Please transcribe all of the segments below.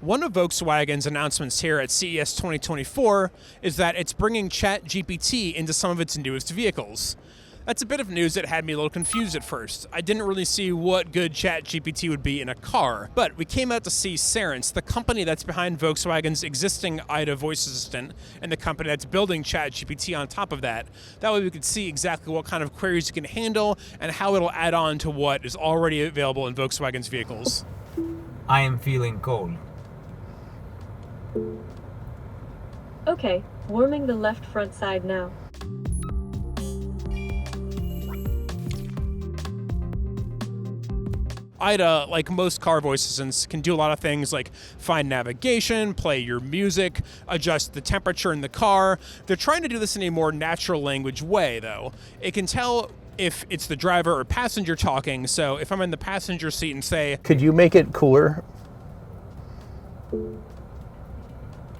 One of Volkswagen's announcements here at CES 2024 is that it's bringing ChatGPT into some of its newest vehicles. That's a bit of news that had me a little confused at first. I didn't really see what good ChatGPT would be in a car, but we came out to see Cerence, the company that's behind Volkswagen's existing IDA voice assistant, and the company that's building ChatGPT on top of that. That way we could see exactly what kind of queries it can handle and how it'll add on to what is already available in Volkswagen's vehicles. I am feeling cold. Okay, warming the left front side now. IDA, like most car voice assistants, can do a lot of things like find navigation, play your music, adjust the temperature in the car. They're trying to do this in a more natural language way, though. It can tell if it's the driver or passenger talking, so if I'm in the passenger seat and say, "Could you make it cooler?"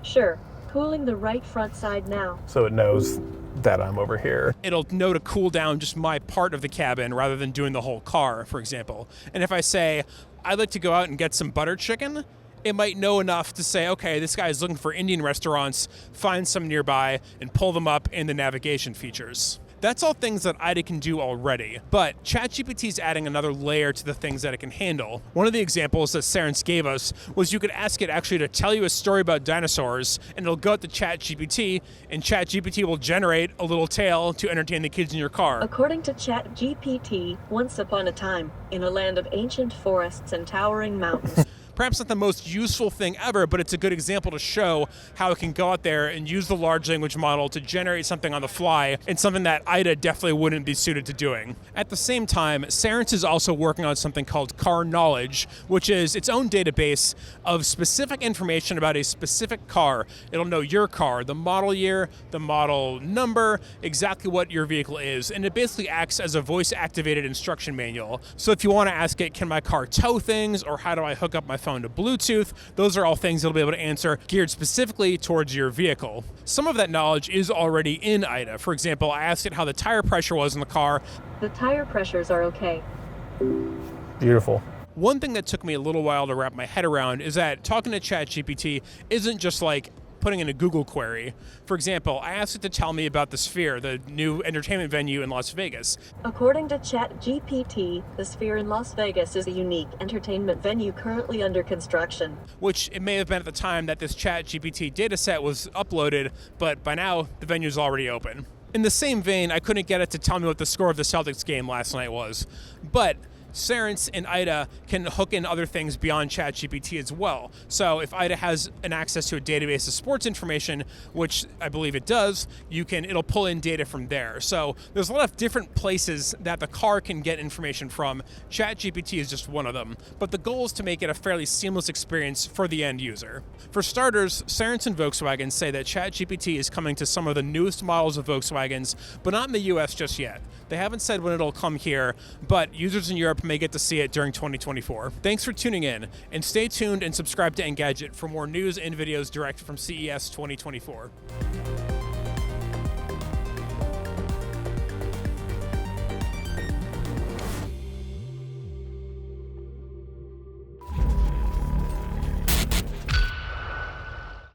Sure, cooling the right front side now. So it knows that I'm over here. It'll know to cool down just my part of the cabin rather than doing the whole car, for example. And if I say, I'd like to go out and get some butter chicken, it might know enough to say, okay, this guy's looking for Indian restaurants, find some nearby, and pull them up in the navigation features. That's all things that IDA can do already, but ChatGPT is adding another layer to the things that it can handle. One of the examples that Cerence gave us was you could ask it actually to tell you a story about dinosaurs, and it'll go to ChatGPT, and ChatGPT will generate a little tale to entertain the kids in your car. According to ChatGPT, once upon a time, in a land of ancient forests and towering mountains. Perhaps not the most useful thing ever, but it's a good example to show how it can go out there and use the large language model to generate something on the fly, and something that IDA definitely wouldn't be suited to doing. At the same time, Cerence is also working on something called Car Knowledge, which is its own database of specific information about a specific car. It'll know your car, the model year, the model number, exactly what your vehicle is, and it basically acts as a voice-activated instruction manual. So if you want to ask it, can my car tow things, or how do I hook up my phone to Bluetooth, those are all things it'll be able to answer geared specifically towards your vehicle. Some of that knowledge is already in IDA. For example, I asked it how the tire pressure was in the car. The tire pressures are okay. Beautiful. One thing that took me a little while to wrap my head around is that talking to ChatGPT isn't just like putting in a Google query. For example, I asked it to tell me about the Sphere, the new entertainment venue in Las Vegas. According to ChatGPT, the Sphere in Las Vegas is a unique entertainment venue currently under construction. Which it may have been at the time that this ChatGPT dataset was uploaded, but by now the venue's already open. In the same vein, I couldn't get it to tell me what the score of the Celtics game last night was, but Cerence and IDA can hook in other things beyond ChatGPT as well. So if IDA has an access to a database of sports information, which I believe it does, it'll pull in data from there. So there's a lot of different places that the car can get information from. ChatGPT is just one of them. But the goal is to make it a fairly seamless experience for the end user. For starters, Cerence and Volkswagen say that ChatGPT is coming to some of the newest models of Volkswagens, but not in the US just yet. They haven't said when it'll come here, but users in Europe may get to see it during 2024. Thanks for tuning in, and stay tuned and subscribe to Engadget for more news and videos direct from CES 2024.